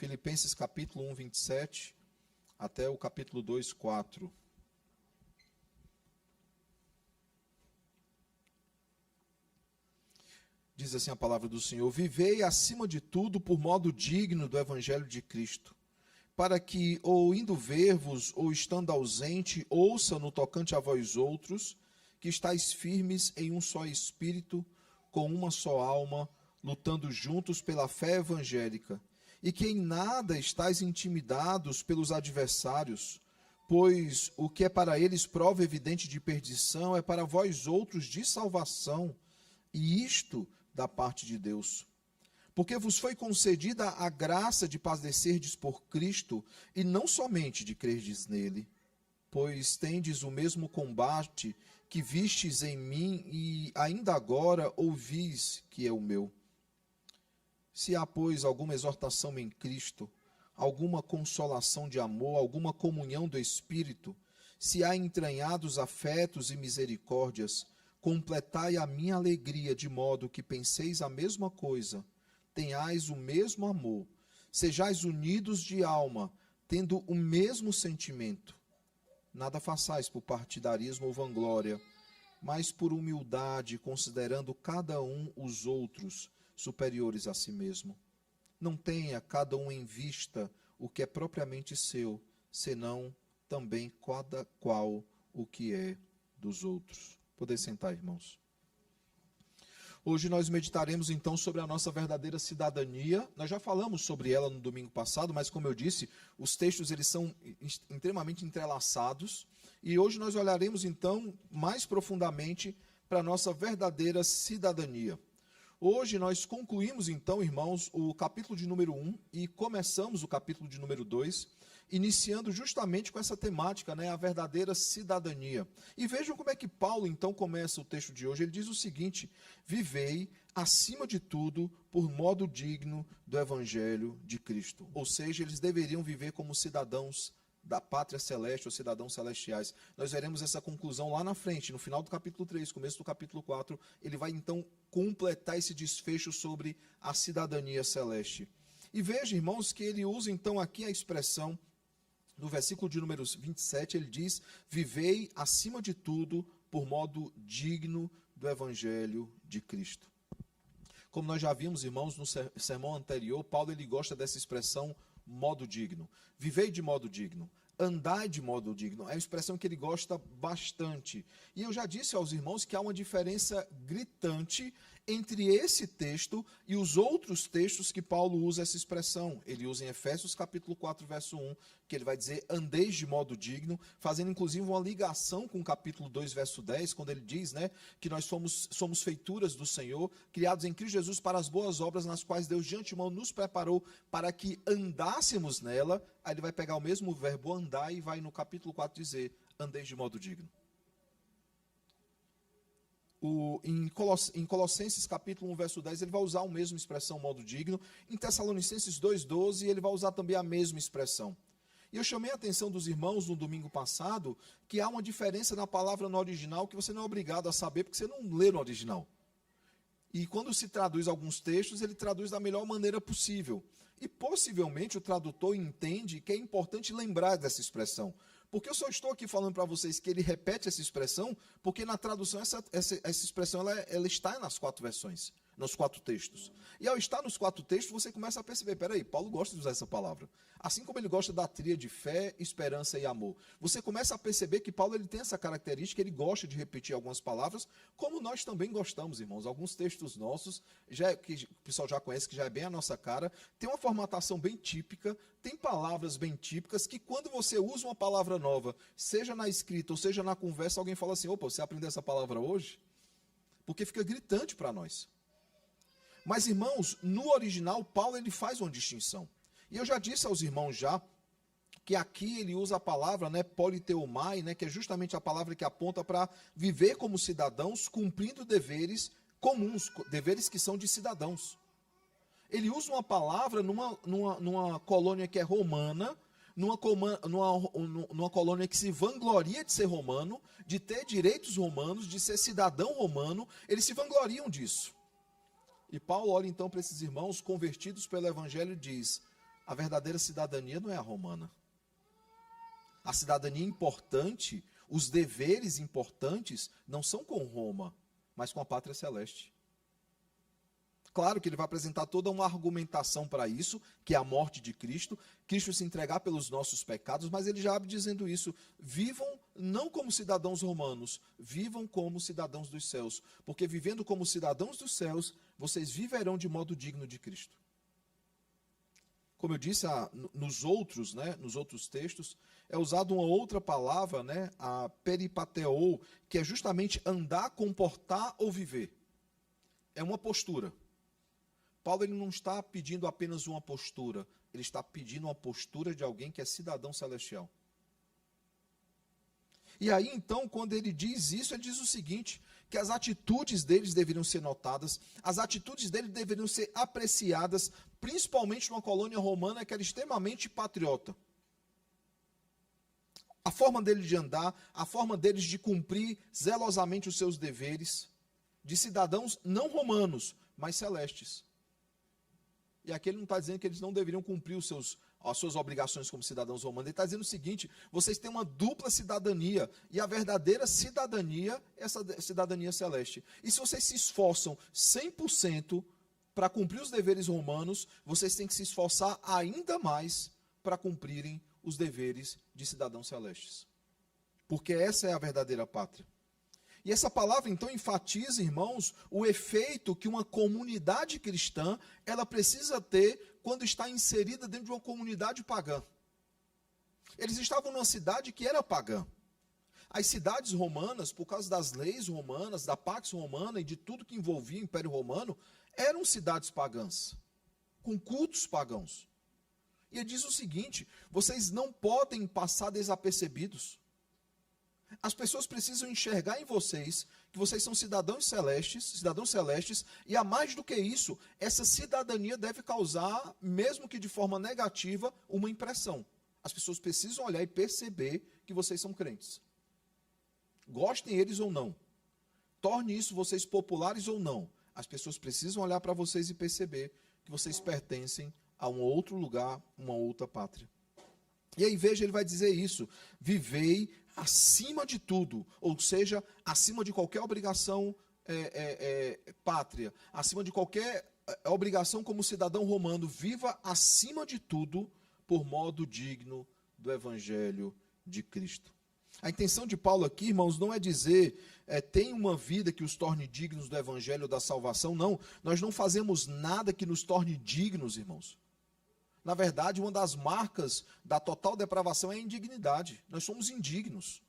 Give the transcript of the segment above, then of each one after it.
Filipenses capítulo 1, 27, até o capítulo 2, 4. Diz assim a palavra do Senhor: vivei acima de tudo por modo digno do evangelho de Cristo, para que, ou indo ver-vos, ou estando ausente, ouça no tocante a vós outros, que estáis firmes em um só espírito, com uma só alma, lutando juntos pela fé evangélica, e que em nada estáis intimidados pelos adversários, pois o que é para eles prova evidente de perdição é para vós outros de salvação, e isto da parte de Deus. Porque vos foi concedida a graça de padecerdes por Cristo, e não somente de crerdes nele, pois tendes o mesmo combate que vistes em mim, e ainda agora ouvis que é o meu. Se há, pois, alguma exortação em Cristo, alguma consolação de amor, alguma comunhão do Espírito, se há entranhados afetos e misericórdias, completai a minha alegria de modo que penseis a mesma coisa, tenhais o mesmo amor, sejais unidos de alma, tendo o mesmo sentimento. Nada façais por partidarismo ou vanglória, mas por humildade, considerando cada um os outros superiores a si mesmo. Não tenha cada um em vista o que é propriamente seu, senão também cada qual o que é dos outros. Poder sentar, irmãos. Hoje nós meditaremos então sobre a nossa verdadeira cidadania. Nós já falamos sobre ela no domingo passado, mas como eu disse, os textos eles são extremamente entrelaçados. E hoje nós olharemos então mais profundamente para a nossa verdadeira cidadania. Hoje nós concluímos então, irmãos, o capítulo de número 1 e começamos o capítulo de número 2, iniciando justamente com essa temática, a verdadeira cidadania. E vejam como é que Paulo então começa o texto de hoje. Ele diz o seguinte: vivei acima de tudo por modo digno do evangelho de Cristo. Ou seja, eles deveriam viver como cidadãos da pátria celeste ou cidadãos celestiais. Nós veremos essa conclusão lá na frente, no final do capítulo 3, começo do capítulo 4, ele vai então completar esse desfecho sobre a cidadania celeste. E veja, irmãos, que ele usa então aqui a expressão, no versículo de número 27, ele diz: vivei acima de tudo por modo digno do evangelho de Cristo. Como nós já vimos, irmãos, no sermão anterior, Paulo ele gosta dessa expressão modo digno. Vivei de modo digno, andai de modo digno. É uma expressão que ele gosta bastante. E eu já disse aos irmãos que há uma diferença gritante entre esse texto e os outros textos que Paulo usa essa expressão. Ele usa em Efésios capítulo 4, verso 1, que ele vai dizer, andeis de modo digno, fazendo inclusive uma ligação com o capítulo 2, verso 10, quando ele diz, que nós somos feituras do Senhor, criados em Cristo Jesus para as boas obras, nas quais Deus de antemão nos preparou para que andássemos nela. Aí ele vai pegar o mesmo verbo andar e vai no capítulo 4 dizer, andeis de modo digno. Em Colossenses capítulo 1, verso 10, ele vai usar a mesma expressão, modo digno. Em Tessalonicenses 2,12, ele vai usar também a mesma expressão. E eu chamei a atenção dos irmãos no domingo passado, que há uma diferença na palavra no original, que você não é obrigado a saber, porque você não lê no original. E quando se traduz alguns textos, ele traduz da melhor maneira possível. E possivelmente o tradutor entende que é importante lembrar dessa expressão. Porque eu só estou aqui falando para vocês que ele repete essa expressão, porque na tradução essa expressão ela está nas 4 versões, nos 4 textos. E ao estar nos 4 textos, você começa a perceber, peraí, Paulo gosta de usar essa palavra. Assim como ele gosta da tríade de fé, esperança e amor. Você começa a perceber que Paulo ele tem essa característica, ele gosta de repetir algumas palavras, como nós também gostamos, irmãos. Alguns textos nossos, que o pessoal já conhece, que já é bem a nossa cara, tem uma formatação bem típica, tem palavras bem típicas, que quando você usa uma palavra nova, seja na escrita ou seja na conversa, alguém fala assim, opa, você aprendeu essa palavra hoje? Porque fica gritante para nós. Mas, irmãos, no original, Paulo ele faz uma distinção. E eu já disse aos irmãos já, que aqui ele usa a palavra, politeomai, que é justamente a palavra que aponta para viver como cidadãos, cumprindo deveres comuns, deveres que são de cidadãos. Ele usa uma palavra numa colônia que é romana, numa colônia que se vangloria de ser romano, de ter direitos romanos, de ser cidadão romano, eles se vangloriam disso. E Paulo olha então para esses irmãos convertidos pelo Evangelho e diz, A verdadeira cidadania não é a romana. A cidadania importante, os deveres importantes, não são com Roma, mas com a pátria celeste. Claro que ele vai apresentar toda uma argumentação para isso, que é a morte de Cristo, Cristo se entregar pelos nossos pecados, mas ele já abre dizendo isso: vivam não como cidadãos romanos, vivam como cidadãos dos céus, porque vivendo como cidadãos dos céus, vocês viverão de modo digno de Cristo. Como eu disse, nos outros textos, é usada uma outra palavra, a peripateo, que é justamente andar, comportar ou viver. É uma postura. Paulo ele não está pedindo apenas uma postura, ele está pedindo uma postura de alguém que é cidadão celestial. E aí, então, quando ele diz isso, ele diz o seguinte, que as atitudes deles deveriam ser notadas, as atitudes deles deveriam ser apreciadas, principalmente numa colônia romana que era extremamente patriota. A forma deles de andar, a forma deles de cumprir zelosamente os seus deveres, de cidadãos não romanos, mas celestes. E aqui ele não está dizendo que eles não deveriam cumprir as suas obrigações como cidadãos romanos. Ele está dizendo o seguinte: vocês têm uma dupla cidadania, e a verdadeira cidadania é essa cidadania celeste. E se vocês se esforçam 100% para cumprir os deveres romanos, vocês têm que se esforçar ainda mais para cumprirem os deveres de cidadãos celestes. Porque essa é a verdadeira pátria. E essa palavra, então, enfatiza, irmãos, o efeito que uma comunidade cristã, ela precisa ter quando está inserida dentro de uma comunidade pagã. Eles estavam numa cidade que era pagã. As cidades romanas, por causa das leis romanas, da Pax Romana e de tudo que envolvia o Império Romano, eram cidades pagãs, com cultos pagãos. E ele diz o seguinte: vocês não podem passar desapercebidos. As pessoas precisam enxergar em vocês que vocês são cidadãos celestes, e a mais do que isso, essa cidadania deve causar, mesmo que de forma negativa, uma impressão. As pessoas precisam olhar e perceber que vocês são crentes. Gostem eles ou não. Torne isso vocês populares ou não. As pessoas precisam olhar para vocês e perceber que vocês pertencem a um outro lugar, uma outra pátria. E aí veja, ele vai dizer isso: vivei acima de tudo, ou seja, acima de qualquer obrigação pátria, acima de qualquer obrigação como cidadão romano, viva acima de tudo por modo digno do Evangelho de Cristo. A intenção de Paulo aqui, irmãos, não é dizer tem uma vida que os torne dignos do Evangelho da salvação, não. Nós não fazemos nada que nos torne dignos, irmãos. Na verdade, uma das marcas da total depravação é a indignidade. Nós somos indignos.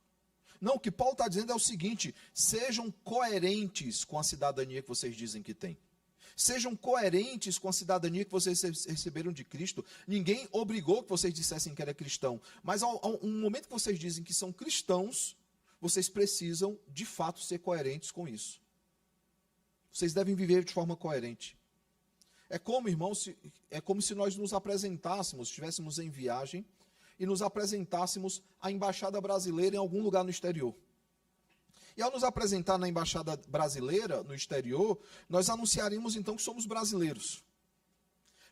Não, o que Paulo está dizendo é o seguinte: sejam coerentes com a cidadania que vocês dizem que têm. Sejam coerentes com a cidadania que vocês receberam de Cristo. Ninguém obrigou que vocês dissessem que era cristão. Mas ao momento que vocês dizem que são cristãos, vocês precisam, de fato, ser coerentes com isso. Vocês devem viver de forma coerente. É como, irmãos, se nós nos apresentássemos, estivéssemos em viagem, e nos apresentássemos à embaixada brasileira em algum lugar no exterior. E ao nos apresentar na embaixada brasileira, no exterior, nós anunciaríamos então que somos brasileiros.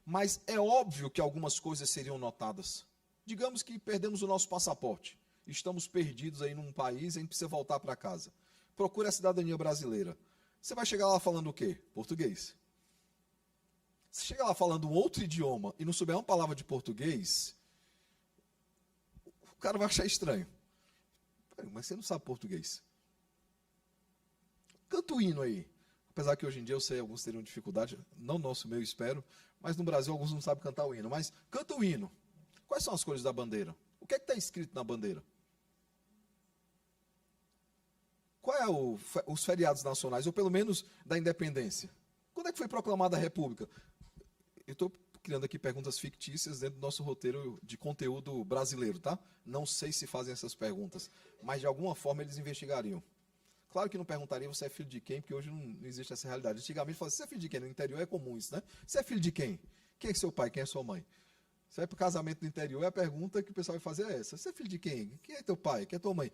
Mas é óbvio que algumas coisas seriam notadas. Digamos que perdemos o nosso passaporte. Estamos perdidos aí num país e a gente precisa voltar para casa. Procure a cidadania brasileira. Você vai chegar lá falando o quê? Português. Se chega lá falando um outro idioma e não souber uma palavra de português, o cara vai achar estranho. Mas você não sabe português. Canta o hino aí. Apesar que hoje em dia eu sei, alguns teriam dificuldade, não nosso, meu, espero, mas no Brasil alguns não sabem cantar o hino. Mas canta o hino. Quais são as cores da bandeira? O que é que está escrito na bandeira? Qual é os feriados nacionais, ou pelo menos da independência? Quando é que foi proclamada a República? Eu estou criando aqui perguntas fictícias dentro do nosso roteiro de conteúdo brasileiro, tá? Não sei se fazem essas perguntas, mas de alguma forma eles investigariam. Claro que não perguntaria você é filho de quem, porque hoje não existe essa realidade. Antigamente falavam, você é filho de quem? No interior é comum isso, né? Você é filho de quem? Quem é seu pai? Quem é sua mãe? Você vai para o casamento no interior, a pergunta que o pessoal vai fazer é essa. Você é filho de quem? Quem é teu pai? Quem é tua mãe?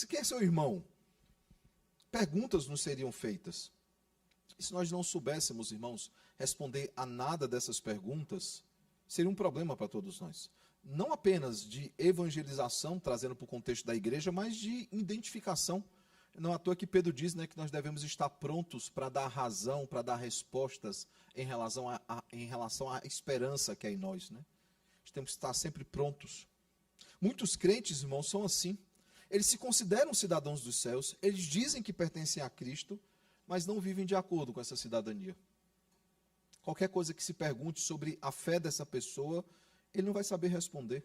Quem é seu irmão? Perguntas nos seriam feitas. E se nós não soubéssemos, irmãos, responder a nada dessas perguntas, seria um problema para todos nós. Não apenas de evangelização, trazendo para o contexto da igreja, mas de identificação. Não à toa que Pedro diz, né, que nós devemos estar prontos para dar razão, para dar respostas em relação à esperança que é em nós. Né? Nós temos que estar sempre prontos. Muitos crentes, irmãos, são assim. Eles se consideram cidadãos dos céus, eles dizem que pertencem a Cristo, mas não vivem de acordo com essa cidadania. Qualquer coisa que se pergunte sobre a fé dessa pessoa, ele não vai saber responder.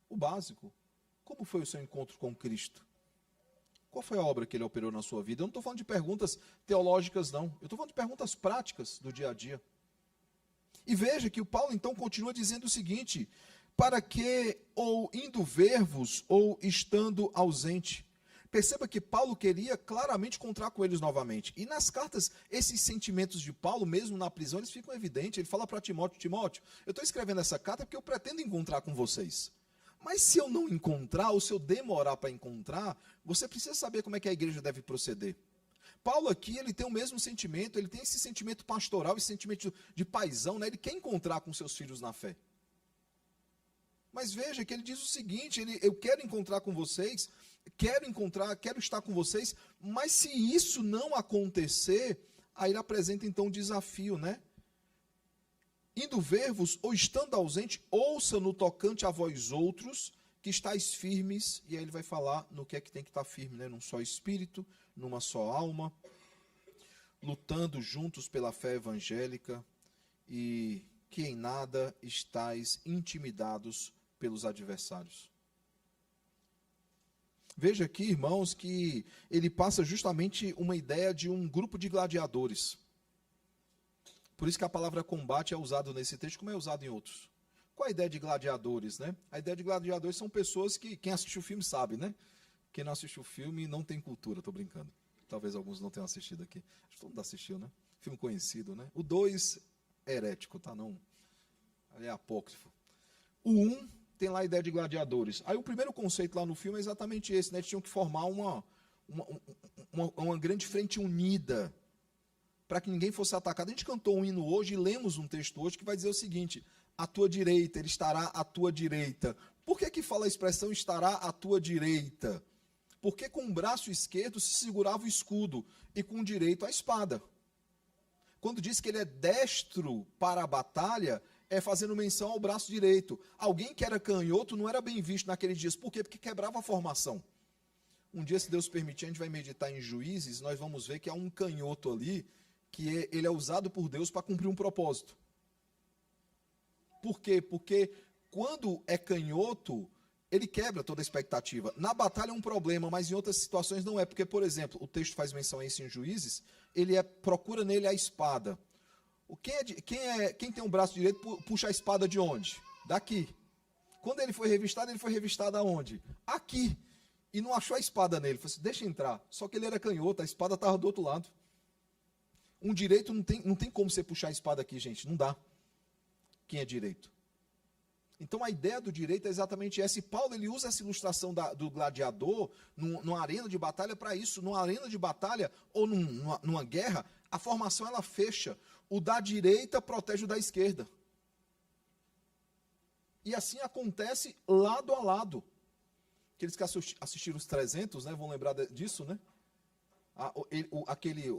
O básico. Como foi o seu encontro com Cristo? Qual foi a obra que ele operou na sua vida? Eu não estou falando de perguntas teológicas, não. Eu estou falando de perguntas práticas do dia a dia. E veja que o Paulo, então, continua dizendo o seguinte: para que, ou indo ver-vos, ou estando ausente. Perceba que Paulo queria claramente encontrar com eles novamente. E nas cartas, esses sentimentos de Paulo, mesmo na prisão, eles ficam evidentes. Ele fala para Timóteo: Timóteo, eu estou escrevendo essa carta porque eu pretendo encontrar com vocês. Mas se eu não encontrar, ou se eu demorar para encontrar, você precisa saber como é que a igreja deve proceder. Paulo aqui, ele tem o mesmo sentimento, ele tem esse sentimento pastoral, esse sentimento de paisão, né? Ele quer encontrar com seus filhos na fé. Mas veja que ele diz o seguinte: eu quero encontrar com vocês, quero estar com vocês, mas se isso não acontecer, aí ele apresenta então um desafio, né? Indo ver-vos, ou estando ausente, ouça no tocante a vós outros, que estáis firmes, e aí ele vai falar no que é que tem que estar firme, né? Num só espírito, numa só alma, lutando juntos pela fé evangélica, e que em nada estáis intimidados pelos adversários. Veja aqui, irmãos, que ele passa justamente uma ideia de um grupo de gladiadores. Por isso que a palavra combate é usada nesse texto, como é usado em outros. Qual a ideia de gladiadores, né? A ideia de gladiadores são pessoas que, quem assistiu o filme sabe, né? Quem não assistiu o filme não tem cultura, estou brincando. Talvez alguns não tenham assistido aqui. Acho que todo mundo assistiu, né? Filme conhecido, né? O 2 é herético, tá? Não, é apócrifo. O 1 tem lá a ideia de gladiadores. Aí o primeiro conceito lá no filme é exatamente esse, né? Eles tinham que formar uma grande frente unida, para que ninguém fosse atacado. A gente cantou um hino hoje e lemos um texto hoje que vai dizer o seguinte: à tua direita, ele estará à tua direita. Por que fala a expressão estará à tua direita? Porque com o braço esquerdo se segurava o escudo e com o direito a espada. Quando diz que ele é destro para a batalha, é fazendo menção ao braço direito. Alguém que era canhoto não era bem visto naqueles dias. Por quê? Porque quebrava a formação. Um dia, se Deus permitir, a gente vai meditar em Juízes, nós vamos ver que há um canhoto ali, que ele é usado por Deus para cumprir um propósito. Por quê? Porque quando é canhoto, ele quebra toda a expectativa. Na batalha é um problema, mas em outras situações não é. Porque, por exemplo, o texto faz menção a isso em Juízes, procura nele a espada. Quem tem um braço direito puxa a espada de onde? Daqui. Quando ele foi revistado aonde? Aqui. E não achou a espada nele. Falou assim: deixa entrar. Só que ele era canhoto, a espada estava do outro lado. Um direito não tem como você puxar a espada aqui, gente. Não dá. Quem é direito? Então a ideia do direito é exatamente essa. E Paulo ele usa essa ilustração do gladiador numa arena de batalha para isso. Numa arena de batalha ou numa guerra, a formação ela fecha. O da direita protege o da esquerda. E assim acontece lado a lado. Aqueles que assistiram os 300, né, vão lembrar disso, né?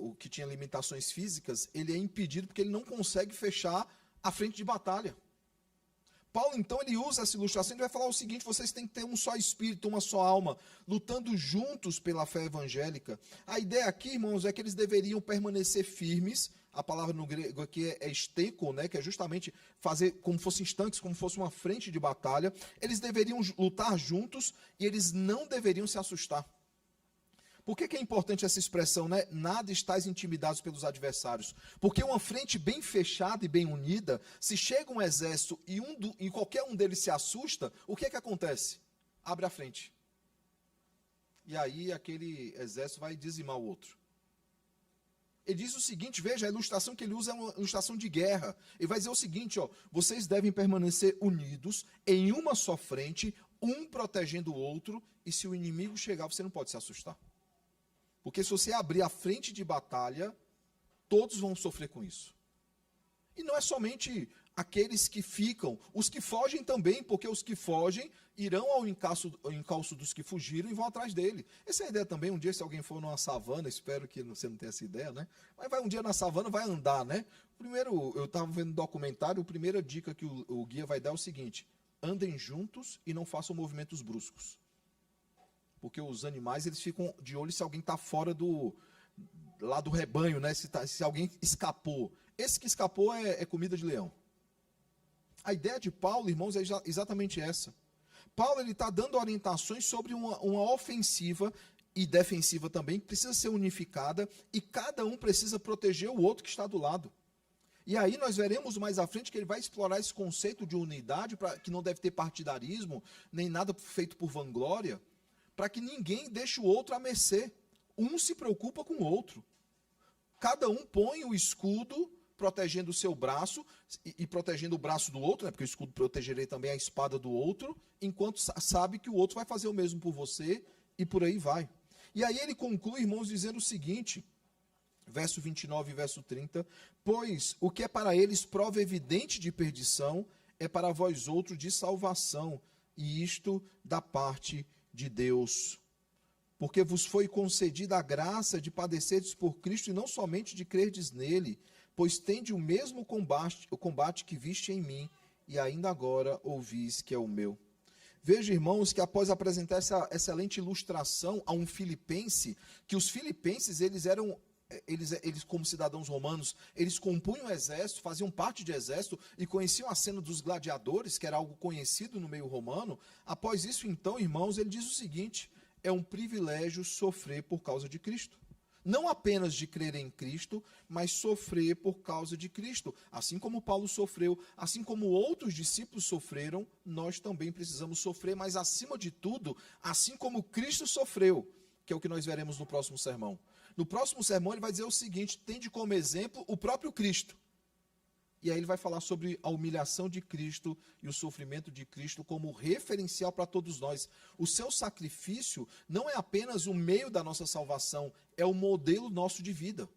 O que tinha limitações físicas, ele é impedido porque ele não consegue fechar a frente de batalha. Paulo, então, ele usa essa ilustração e vai falar o seguinte: vocês têm que ter um só espírito, uma só alma, lutando juntos pela fé evangélica. A ideia aqui, irmãos, é que eles deveriam permanecer firmes. A palavra no grego aqui é esteiko, né, que é justamente fazer como fossem estanques, como fosse uma frente de batalha. Eles deveriam lutar juntos e eles não deveriam se assustar. Por que é importante essa expressão, né? Nada estáis intimidados pelos adversários. Porque uma frente bem fechada e bem unida, se chega um exército e qualquer um deles se assusta, o que é que acontece? Abre a frente. E aí aquele exército vai dizimar o outro. Ele diz o seguinte, veja, a ilustração que ele usa é uma ilustração de guerra. Ele vai dizer o seguinte, ó: vocês devem permanecer unidos em uma só frente, um protegendo o outro, e se o inimigo chegar, você não pode se assustar. Porque se você abrir a frente de batalha, todos vão sofrer com isso. E não é somente aqueles que ficam, os que fogem também, porque os que fogem irão ao encalço dos que fugiram e vão atrás dele. Essa é a ideia também. Um dia, se alguém for numa savana, espero que você não tenha essa ideia, né? Mas vai um dia na savana, vai andar, né? Primeiro, eu estava vendo um documentário, a primeira dica que o guia vai dar é o seguinte: andem juntos e não façam movimentos bruscos. Porque os animais, eles ficam de olho se alguém está fora lá do rebanho, né? Se alguém escapou. Esse que escapou é comida de leão. A ideia de Paulo, irmãos, é exatamente essa. Paulo está dando orientações sobre uma ofensiva e defensiva também, que precisa ser unificada, e cada um precisa proteger o outro que está do lado. E aí nós veremos mais à frente que ele vai explorar esse conceito de unidade, que não deve ter partidarismo, nem nada feito por vanglória, para que ninguém deixe o outro à mercê. Um se preocupa com o outro. Cada um põe o escudo protegendo o seu braço e protegendo o braço do outro, né, porque o escudo protegerei também a espada do outro, enquanto sabe que o outro vai fazer o mesmo por você, e por aí vai. E aí ele conclui, irmãos, dizendo o seguinte, verso 29 e verso 30, pois o que é para eles prova evidente de perdição, é para vós outros de salvação, e isto da parte de Deus. Porque vos foi concedida a graça de padecerdes por Cristo, e não somente de crerdes nele, pois tende o mesmo combate que viste em mim, e ainda agora ouvis que é o meu. Veja, irmãos, que após apresentar essa excelente ilustração a um filipense, que os filipenses, eles como cidadãos romanos, eles compunham o exército, faziam parte de exército, e conheciam a cena dos gladiadores, que era algo conhecido no meio romano. Após isso, então, irmãos, ele diz o seguinte: é um privilégio sofrer por causa de Cristo. Não apenas de crer em Cristo, mas sofrer por causa de Cristo. Assim como Paulo sofreu, assim como outros discípulos sofreram, nós também precisamos sofrer, mas acima de tudo, assim como Cristo sofreu, que é o que nós veremos no próximo sermão. No próximo sermão ele vai dizer o seguinte: tende como exemplo o próprio Cristo. E aí ele vai falar sobre a humilhação de Cristo e o sofrimento de Cristo como referencial para todos nós. O seu sacrifício não é apenas o meio da nossa salvação, é o modelo nosso de vida.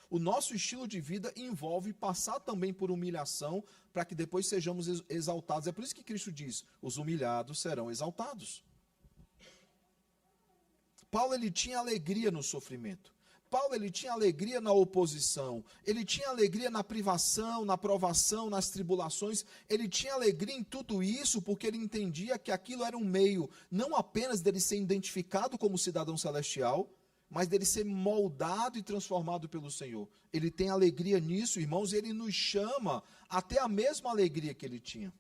O nosso estilo de vida envolve passar também por humilhação para que depois sejamos exaltados. É por isso que Cristo diz: os humilhados serão exaltados. Paulo, ele tinha alegria no sofrimento. Paulo, ele tinha alegria na oposição, ele tinha alegria na privação, na provação, nas tribulações, ele tinha alegria em tudo isso porque ele entendia que aquilo era um meio, não apenas dele ser identificado como cidadão celestial, mas dele ser moldado e transformado pelo Senhor. Ele tem alegria nisso, irmãos, e ele nos chama até a mesma alegria que ele tinha.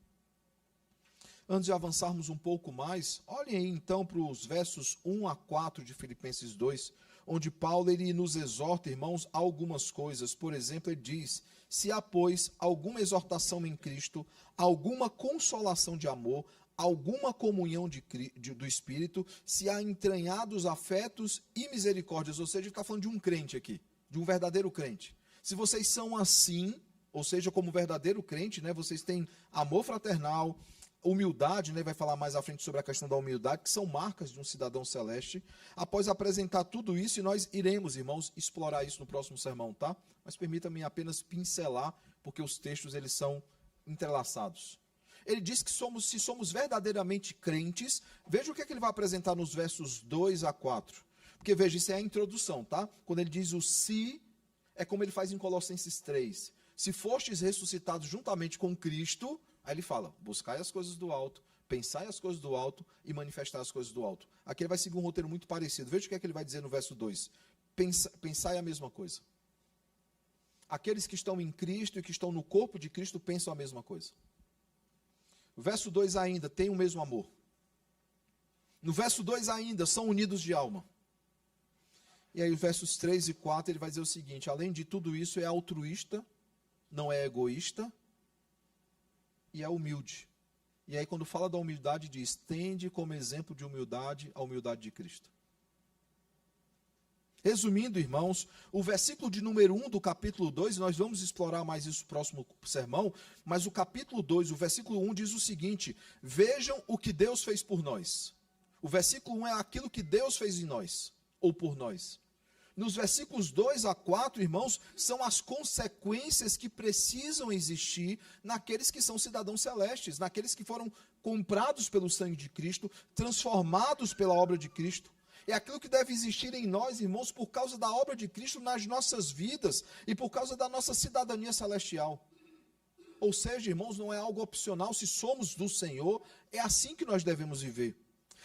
Antes de avançarmos um pouco mais, olhem aí então para os versos 1 a 4 de Filipenses 2, onde Paulo ele nos exorta, irmãos, a algumas coisas. Por exemplo, ele diz: se há, pois, alguma exortação em Cristo, alguma consolação de amor, alguma comunhão do Espírito, se há entranhados afetos e misericórdias, ou seja, ele está falando de um crente aqui, de um verdadeiro crente. Se vocês são assim, ou seja, como verdadeiro crente, né, vocês têm amor fraternal, humildade, né, vai falar mais à frente sobre a questão da humildade, que são marcas de um cidadão celeste. Após apresentar tudo isso, e nós iremos, irmãos, explorar isso no próximo sermão, tá? Mas permita-me apenas pincelar, porque os textos eles são entrelaçados. Ele diz que se somos verdadeiramente crentes, veja o que é que ele vai apresentar nos versos 2 a 4. Porque veja, isso é a introdução, tá? Quando ele diz o se, é como ele faz em Colossenses 3. Se fostes ressuscitados juntamente com Cristo, aí ele fala: buscai as coisas do alto, pensai as coisas do alto e manifestai as coisas do alto. Aqui ele vai seguir um roteiro muito parecido. Veja o que é que ele vai dizer no verso 2. Pensai a mesma coisa. Aqueles que estão em Cristo e que estão no corpo de Cristo pensam a mesma coisa. No verso 2 ainda, tem o mesmo amor. No verso 2 ainda, são unidos de alma. E aí os versos 3 e 4 ele vai dizer o seguinte: além de tudo isso, é altruísta, não é egoísta, e é humilde. E aí quando fala da humildade diz: tende como exemplo de humildade a humildade de Cristo. Resumindo, irmãos, o versículo de número 1 do capítulo 2, nós vamos explorar mais isso no próximo sermão, mas o capítulo 2, o versículo 1 diz o seguinte: vejam o que Deus fez por nós. O versículo 1 é aquilo que Deus fez em nós, ou por nós. Nos versículos 2 a 4, irmãos, são as consequências que precisam existir naqueles que são cidadãos celestes, naqueles que foram comprados pelo sangue de Cristo, transformados pela obra de Cristo. É aquilo que deve existir em nós, irmãos, por causa da obra de Cristo nas nossas vidas e por causa da nossa cidadania celestial. Ou seja, irmãos, não é algo opcional, se somos do Senhor, é assim que nós devemos viver.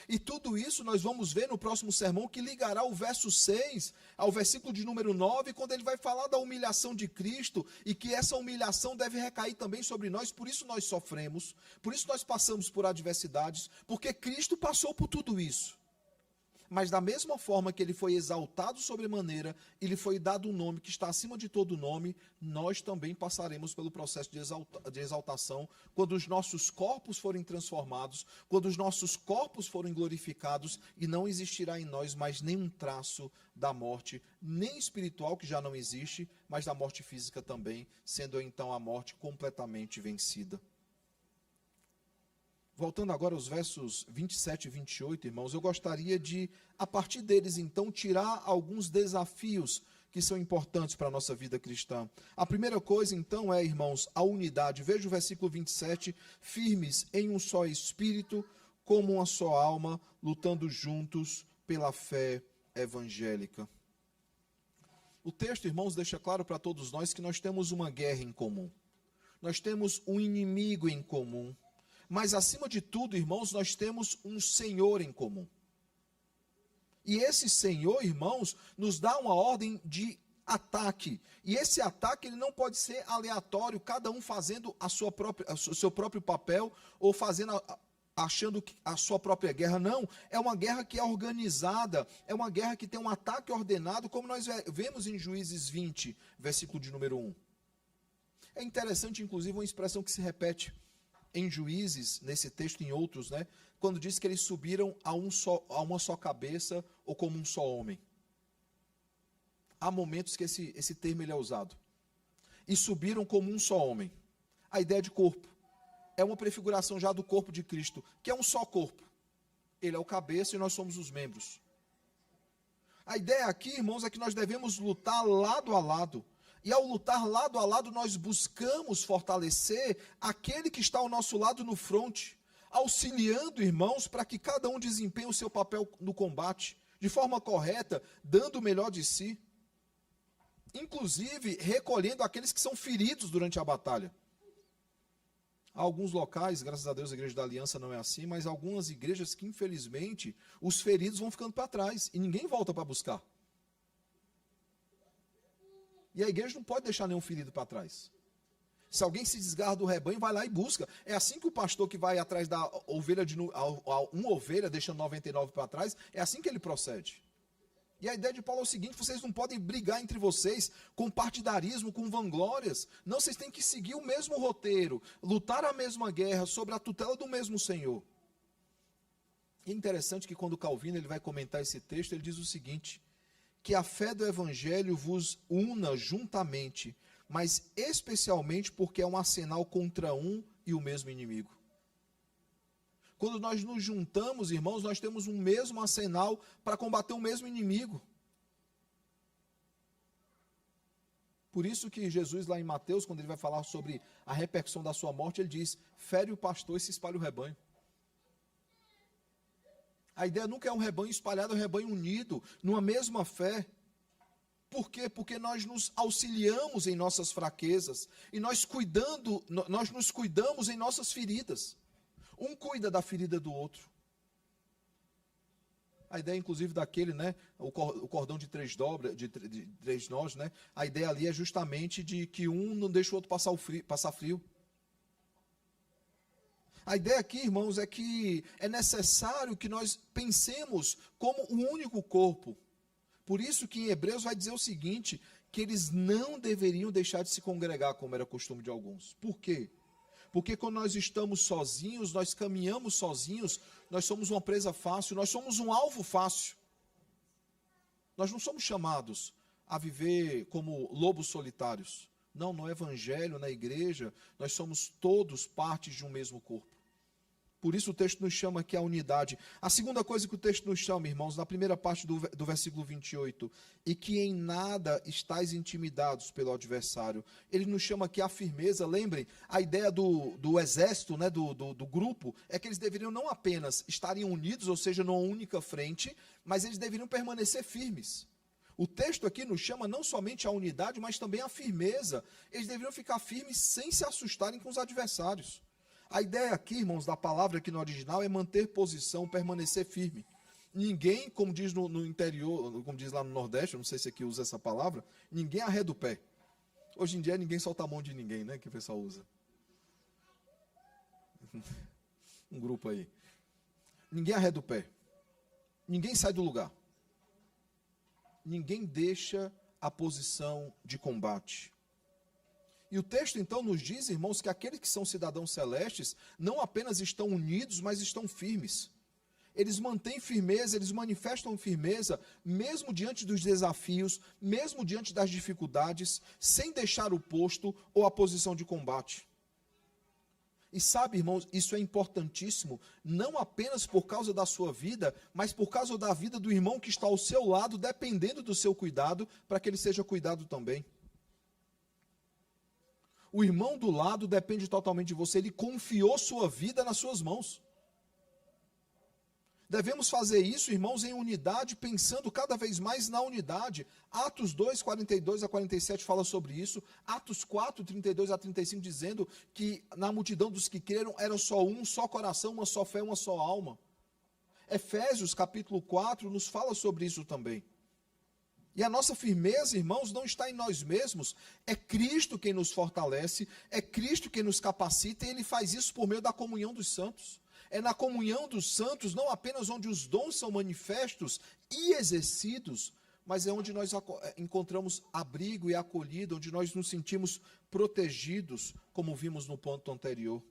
E tudo isso nós vamos ver no próximo sermão, que ligará o verso 6 ao versículo de número 9, quando ele vai falar da humilhação de Cristo, e que essa humilhação deve recair também sobre nós, por isso nós sofremos, por isso nós passamos por adversidades, porque Cristo passou por tudo isso. Mas da mesma forma que ele foi exaltado sobremaneira, e lhe foi dado um nome que está acima de todo nome, nós também passaremos pelo processo de exaltação, quando os nossos corpos forem transformados, quando os nossos corpos forem glorificados, e não existirá em nós mais nenhum traço da morte, nem espiritual, que já não existe, mas da morte física também, sendo então a morte completamente vencida. Voltando agora aos versos 27 e 28, irmãos, eu gostaria de, a partir deles, então, tirar alguns desafios que são importantes para a nossa vida cristã. A primeira coisa, então, é, irmãos, a unidade. Veja o versículo 27, firmes em um só espírito, como uma só alma, lutando juntos pela fé evangélica. O texto, irmãos, deixa claro para todos nós que nós temos uma guerra em comum. Nós temos um inimigo em comum. Mas, acima de tudo, irmãos, nós temos um Senhor em comum. E esse Senhor, irmãos, nos dá uma ordem de ataque. E esse ataque ele não pode ser aleatório, cada um fazendo o seu próprio papel, ou achando que a sua própria guerra. Não, é uma guerra que é organizada, é uma guerra que tem um ataque ordenado, como nós vemos em Juízes 20, versículo de número 1. É interessante, inclusive, uma expressão que se repete em Juízes, nesse texto e em outros, né, quando diz que eles subiram a uma só cabeça, ou como um só homem. Há momentos que esse termo ele é usado. E subiram como um só homem. A ideia de corpo é uma prefiguração já do corpo de Cristo, que é um só corpo. Ele é o cabeça e nós somos os membros. A ideia aqui, irmãos, é que nós devemos lutar lado a lado. E ao lutar lado a lado, nós buscamos fortalecer aquele que está ao nosso lado no fronte, auxiliando, irmãos, para que cada um desempenhe o seu papel no combate, de forma correta, dando o melhor de si. Inclusive, recolhendo aqueles que são feridos durante a batalha. Há alguns locais, graças a Deus a Igreja da Aliança não é assim, mas algumas igrejas que, infelizmente, os feridos vão ficando para trás, e ninguém volta para buscar. E a igreja não pode deixar nenhum ferido para trás. Se alguém se desgarra do rebanho, vai lá e busca. É assim que o pastor que vai atrás da ovelha, uma ovelha, deixando 99 para trás, é assim que ele procede. E a ideia de Paulo é o seguinte: vocês não podem brigar entre vocês com partidarismo, com vanglórias. Não, vocês têm que seguir o mesmo roteiro, lutar a mesma guerra, sob a tutela do mesmo Senhor. E é interessante que quando Calvino ele vai comentar esse texto, ele diz o seguinte: que a fé do Evangelho vos una juntamente, mas especialmente porque é um arsenal contra um e o mesmo inimigo. Quando nós nos juntamos, irmãos, nós temos um mesmo arsenal para combater o mesmo inimigo. Por isso que Jesus, lá em Mateus, quando ele vai falar sobre a repercussão da sua morte, ele diz: fere o pastor e se espalha o rebanho. A ideia nunca é um rebanho espalhado, é um rebanho unido, numa mesma fé. Por quê? Porque nós nos auxiliamos em nossas fraquezas, e nós nos cuidamos em nossas feridas. Um cuida da ferida do outro. A ideia, inclusive, daquele, né, o cordão de três nós, né, a ideia ali é justamente de que um não deixa o outro passar frio. A ideia aqui, irmãos, é que é necessário que nós pensemos como um único corpo. Por isso que em Hebreus vai dizer o seguinte, que eles não deveriam deixar de se congregar, como era costume de alguns. Por quê? Porque quando nós estamos sozinhos, nós caminhamos sozinhos, nós somos uma presa fácil, nós somos um alvo fácil. Nós não somos chamados a viver como lobos solitários. Não, no Evangelho, na igreja, nós somos todos partes de um mesmo corpo. Por isso o texto nos chama aqui a unidade. A segunda coisa que o texto nos chama, irmãos, na primeira parte do versículo 28, e que em nada estáis intimidados pelo adversário. Ele nos chama aqui a firmeza. Lembrem, a ideia do exército, né, do grupo, é que eles deveriam não apenas estarem unidos, ou seja, numa única frente, mas eles deveriam permanecer firmes. O texto aqui nos chama não somente a unidade, mas também a firmeza. Eles deveriam ficar firmes sem se assustarem com os adversários. A ideia aqui, irmãos, da palavra aqui no original é manter posição, permanecer firme. Ninguém, como diz no interior, como diz lá no Nordeste, eu não sei se aqui usa essa palavra, ninguém arreda o pé. Hoje em dia ninguém solta a mão de ninguém, né, que o pessoal usa. Um grupo aí. Ninguém arreda o pé. Ninguém sai do lugar. Ninguém deixa a posição de combate. E o texto então nos diz, irmãos, que aqueles que são cidadãos celestes não apenas estão unidos, mas estão firmes. Eles mantêm firmeza, eles manifestam firmeza, mesmo diante dos desafios, mesmo diante das dificuldades, sem deixar o posto ou a posição de combate. E sabe, irmãos, isso é importantíssimo, não apenas por causa da sua vida, mas por causa da vida do irmão que está ao seu lado, dependendo do seu cuidado, para que ele seja cuidado também. O irmão do lado depende totalmente de você, ele confiou sua vida nas suas mãos. Devemos fazer isso, irmãos, em unidade, pensando cada vez mais na unidade. Atos 2, 42 a 47 fala sobre isso. Atos 4, 32 a 35, dizendo que na multidão dos que creram era só um só coração, uma só fé, uma só alma. Efésios, capítulo 4, nos fala sobre isso também. E a nossa firmeza, irmãos, não está em nós mesmos. É Cristo quem nos fortalece, é Cristo quem nos capacita, e Ele faz isso por meio da comunhão dos santos. É na comunhão dos santos, não apenas onde os dons são manifestos e exercidos, mas é onde nós encontramos abrigo e acolhida, onde nós nos sentimos protegidos, como vimos no ponto anterior.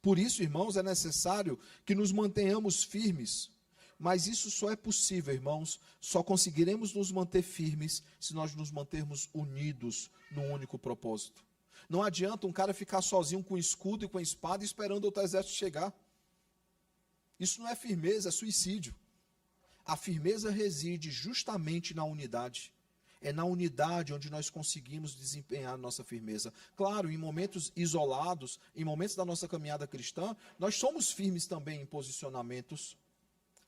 Por isso, irmãos, é necessário que nos mantenhamos firmes. Mas isso só é possível, irmãos, só conseguiremos nos manter firmes se nós nos mantermos unidos num único propósito. Não adianta um cara ficar sozinho com escudo e com espada esperando outro exército chegar. Isso não é firmeza, é suicídio. A firmeza reside justamente na unidade. É na unidade onde nós conseguimos desempenhar nossa firmeza. Claro, em momentos isolados, em momentos da nossa caminhada cristã, nós somos firmes também em posicionamentos.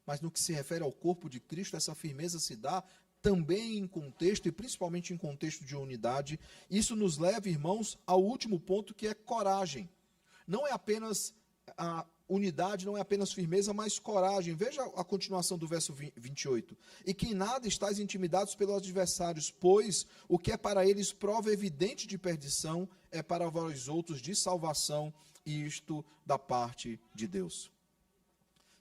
Mas no que se refere ao corpo de Cristo, essa firmeza se dá também em contexto, e principalmente em contexto de unidade. Isso nos leva, irmãos, ao último ponto, que é coragem. Não é apenas a unidade, não é apenas firmeza, mas coragem. Veja a continuação do verso 28. E que em nada estáis intimidados pelos adversários, pois o que é para eles prova evidente de perdição, é para vós outros de salvação, e isto da parte de Deus.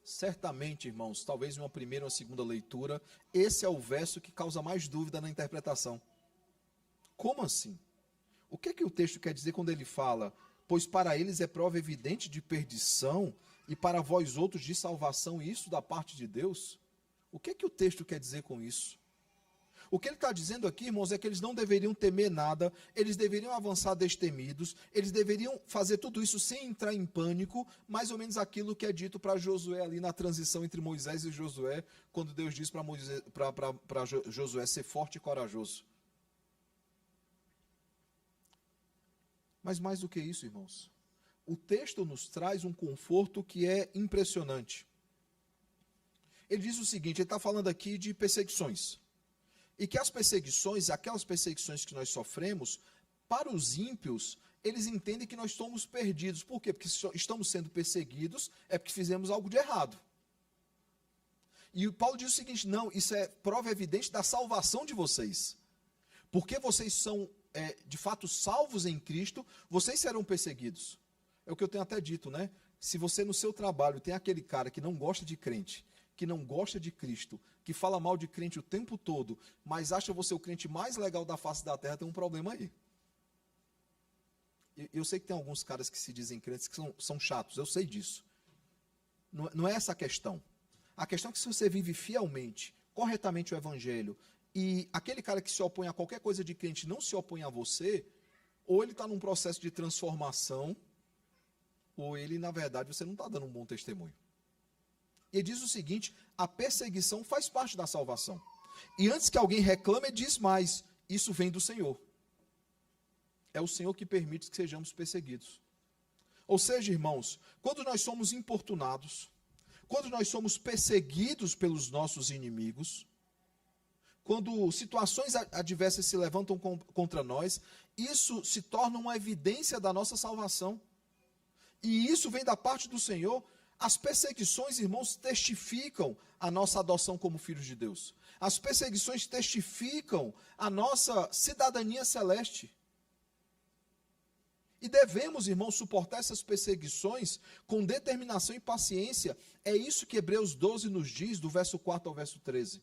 Certamente, irmãos, talvez em uma primeira ou segunda leitura, esse é o verso que causa mais dúvida na interpretação. Como assim? O que é que o texto quer dizer quando ele fala, pois para eles é prova evidente de perdição, e para vós outros de salvação, e isso da parte de Deus? O que é que o texto quer dizer com isso? O que ele está dizendo aqui, irmãos, é que eles não deveriam temer nada, eles deveriam avançar destemidos, eles deveriam fazer tudo isso sem entrar em pânico, mais ou menos aquilo que é dito para Josué ali na transição entre Moisés e Josué, quando Deus diz para Josué ser forte e corajoso. Mas mais do que isso, irmãos, o texto nos traz um conforto que é impressionante. Ele diz o seguinte, ele está falando aqui de perseguições. E que as perseguições, aquelas perseguições que nós sofremos, para os ímpios, eles entendem que nós somos perdidos. Por quê? Porque estamos sendo perseguidos, é porque fizemos algo de errado. E o Paulo diz o seguinte, não, isso é prova evidente da salvação de vocês. Porque vocês são, de fato, salvos em Cristo, vocês serão perseguidos. É o que eu tenho até dito, né? Se você no seu trabalho tem aquele cara que não gosta de crente, que não gosta de Cristo, que fala mal de crente o tempo todo, mas acha você o crente mais legal da face da terra, tem um problema aí. Eu sei que tem alguns caras que se dizem crentes que são chatos, eu sei disso. Não é essa a questão. A questão é que se você vive fielmente, corretamente o evangelho, e aquele cara que se opõe a qualquer coisa de crente não se opõe a você, ou ele está num processo de transformação, ou ele, na verdade, você não está dando um bom testemunho. E ele diz o seguinte: a perseguição faz parte da salvação. E antes que alguém reclame, ele diz mais: isso vem do Senhor. É o Senhor que permite que sejamos perseguidos. Ou seja, irmãos, quando nós somos importunados, quando nós somos perseguidos pelos nossos inimigos, quando situações adversas se levantam contra nós, isso se torna uma evidência da nossa salvação. E isso vem da parte do Senhor. As perseguições, irmãos, testificam a nossa adoção como filhos de Deus. As perseguições testificam a nossa cidadania celeste. E devemos, irmãos, suportar essas perseguições com determinação e paciência. É isso que Hebreus 12 nos diz, do verso 4 ao verso 13.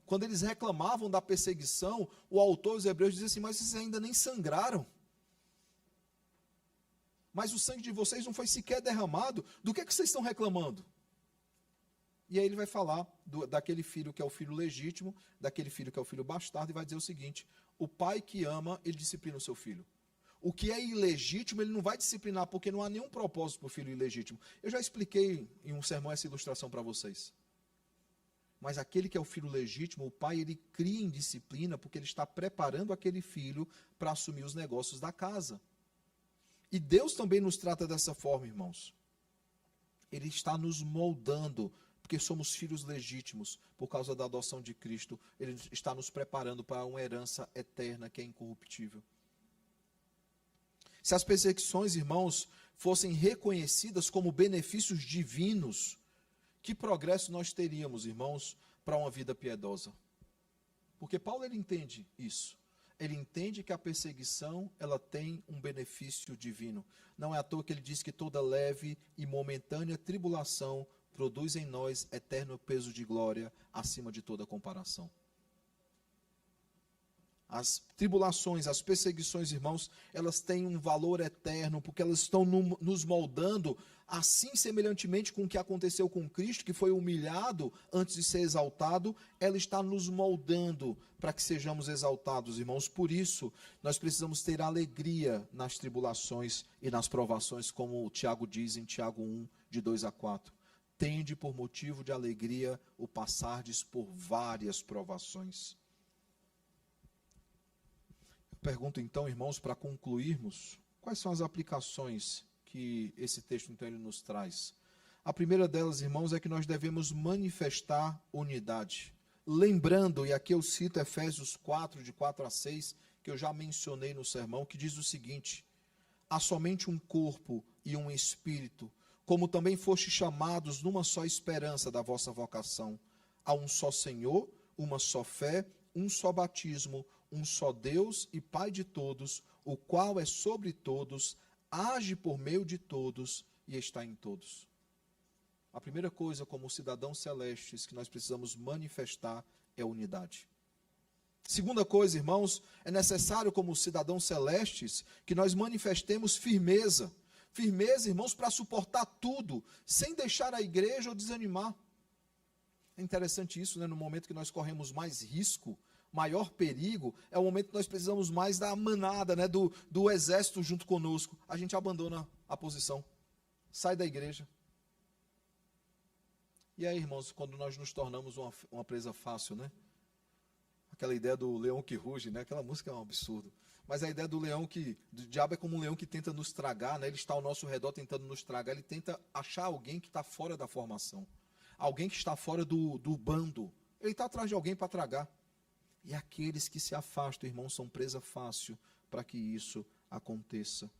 Quando eles reclamavam da perseguição, o autor dos Hebreus dizia assim: mas vocês ainda nem sangraram. Mas o sangue de vocês não foi sequer derramado. Do que vocês estão reclamando? E aí ele vai falar daquele filho que é o filho legítimo, daquele filho que é o filho bastardo, e vai dizer o seguinte: o pai que ama, ele disciplina o seu filho. O que é ilegítimo, ele não vai disciplinar, porque não há nenhum propósito para o filho ilegítimo. Eu já expliquei em um sermão essa ilustração para vocês. Mas aquele que é o filho legítimo, o pai, ele cria em disciplina, porque ele está preparando aquele filho para assumir os negócios da casa. E Deus também nos trata dessa forma, irmãos. Ele está nos moldando, porque somos filhos legítimos, por causa da adoção de Cristo. Ele está nos preparando para uma herança eterna que é incorruptível. Se as perseguições, irmãos, fossem reconhecidas como benefícios divinos, que progresso nós teríamos, irmãos, para uma vida piedosa? Porque Paulo, ele entende isso. Ele entende que a perseguição, ela tem um benefício divino. Não é à toa que ele diz que toda leve e momentânea tribulação produz em nós eterno peso de glória acima de toda comparação. As tribulações, as perseguições, irmãos, elas têm um valor eterno, porque elas estão nos moldando, assim semelhantemente com o que aconteceu com Cristo, que foi humilhado antes de ser exaltado, ela está nos moldando para que sejamos exaltados, irmãos. Por isso, nós precisamos ter alegria nas tribulações e nas provações, como o Tiago diz em Tiago 1, de 2 a 4. Tende por motivo de alegria o passardes por várias provações. Pergunto então, irmãos, para concluirmos, quais são as aplicações que esse texto então ele nos traz? A primeira delas, irmãos, é que nós devemos manifestar unidade. Lembrando, e aqui eu cito Efésios 4, de 4 a 6, que eu já mencionei no sermão, que diz o seguinte: há somente um corpo e um espírito, como também fostes chamados numa só esperança da vossa vocação. Há um só Senhor, uma só fé, um só batismo, um só Deus e Pai de todos, o qual é sobre todos, age por meio de todos e está em todos. A primeira coisa, como cidadãos celestes, que nós precisamos manifestar é unidade. Segunda coisa, irmãos, é necessário, como cidadãos celestes, que nós manifestemos firmeza. Firmeza, irmãos, para suportar tudo, sem deixar a igreja ou desanimar. É interessante isso, né? No momento que nós corremos mais risco, maior perigo, é o momento que nós precisamos mais da manada, né, do exército junto conosco. A gente abandona a posição, sai da igreja. E aí, irmãos, quando nós nos tornamos uma presa fácil, né? Aquela ideia do leão que ruge, né? Aquela música é um absurdo. Mas a ideia do diabo é como um leão que tenta nos tragar, né? Ele está ao nosso redor tentando nos tragar, ele tenta achar alguém que está fora da formação. Alguém que está fora do bando. Ele está atrás de alguém para tragar. E aqueles que se afastam, irmãos, são presa fácil para que isso aconteça.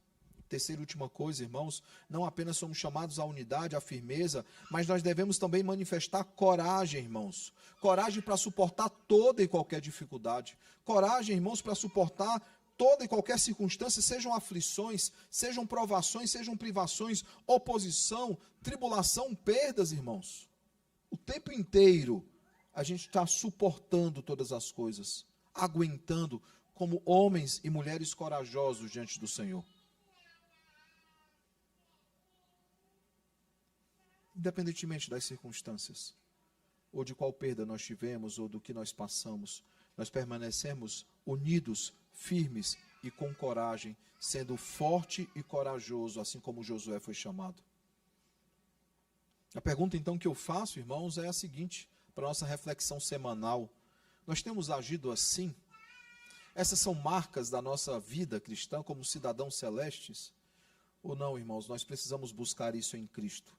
Terceira e última coisa, irmãos, não apenas somos chamados à unidade, à firmeza, mas nós devemos também manifestar coragem, irmãos. Coragem para suportar toda e qualquer dificuldade. Coragem, irmãos, para suportar toda e qualquer circunstância, sejam aflições, sejam provações, sejam privações, oposição, tribulação, perdas, irmãos. O tempo inteiro a gente está suportando todas as coisas, aguentando como homens e mulheres corajosos diante do Senhor. Independentemente das circunstâncias, ou de qual perda nós tivemos, ou do que nós passamos, nós permanecemos unidos, firmes, e com coragem, sendo forte e corajoso, assim como Josué foi chamado. A pergunta então que eu faço, irmãos, é a seguinte, para a nossa reflexão semanal. Nós temos agido assim? Essas são marcas da nossa vida cristã como cidadãos celestes? Ou não, irmãos, nós precisamos buscar isso em Cristo.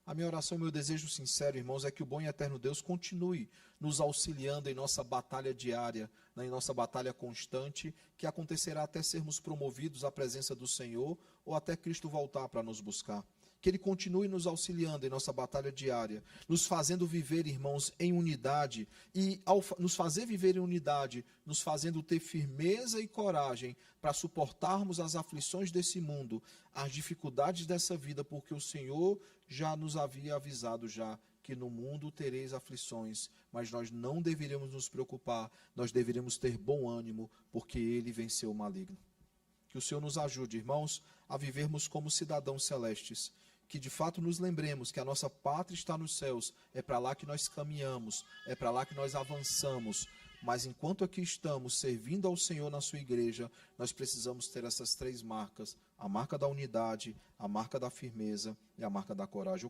A minha oração, meu desejo sincero, irmãos, é que o bom e eterno Deus continue nos auxiliando em nossa batalha diária, em nossa batalha constante, que acontecerá até sermos promovidos à presença do Senhor ou até Cristo voltar para nos buscar. Que Ele continue nos auxiliando em nossa batalha diária, nos fazendo viver, irmãos, em unidade, e ao nos fazer viver em unidade, nos fazendo ter firmeza e coragem para suportarmos as aflições desse mundo, as dificuldades dessa vida, porque o Senhor já nos havia avisado já que no mundo tereis aflições, mas nós não deveríamos nos preocupar, nós deveríamos ter bom ânimo, porque Ele venceu o maligno. Que o Senhor nos ajude, irmãos, a vivermos como cidadãos celestes, que de fato nos lembremos que a nossa pátria está nos céus, é para lá que nós caminhamos, é para lá que nós avançamos, mas enquanto aqui estamos servindo ao Senhor na sua igreja, nós precisamos ter essas três marcas, a marca da unidade, a marca da firmeza e a marca da coragem.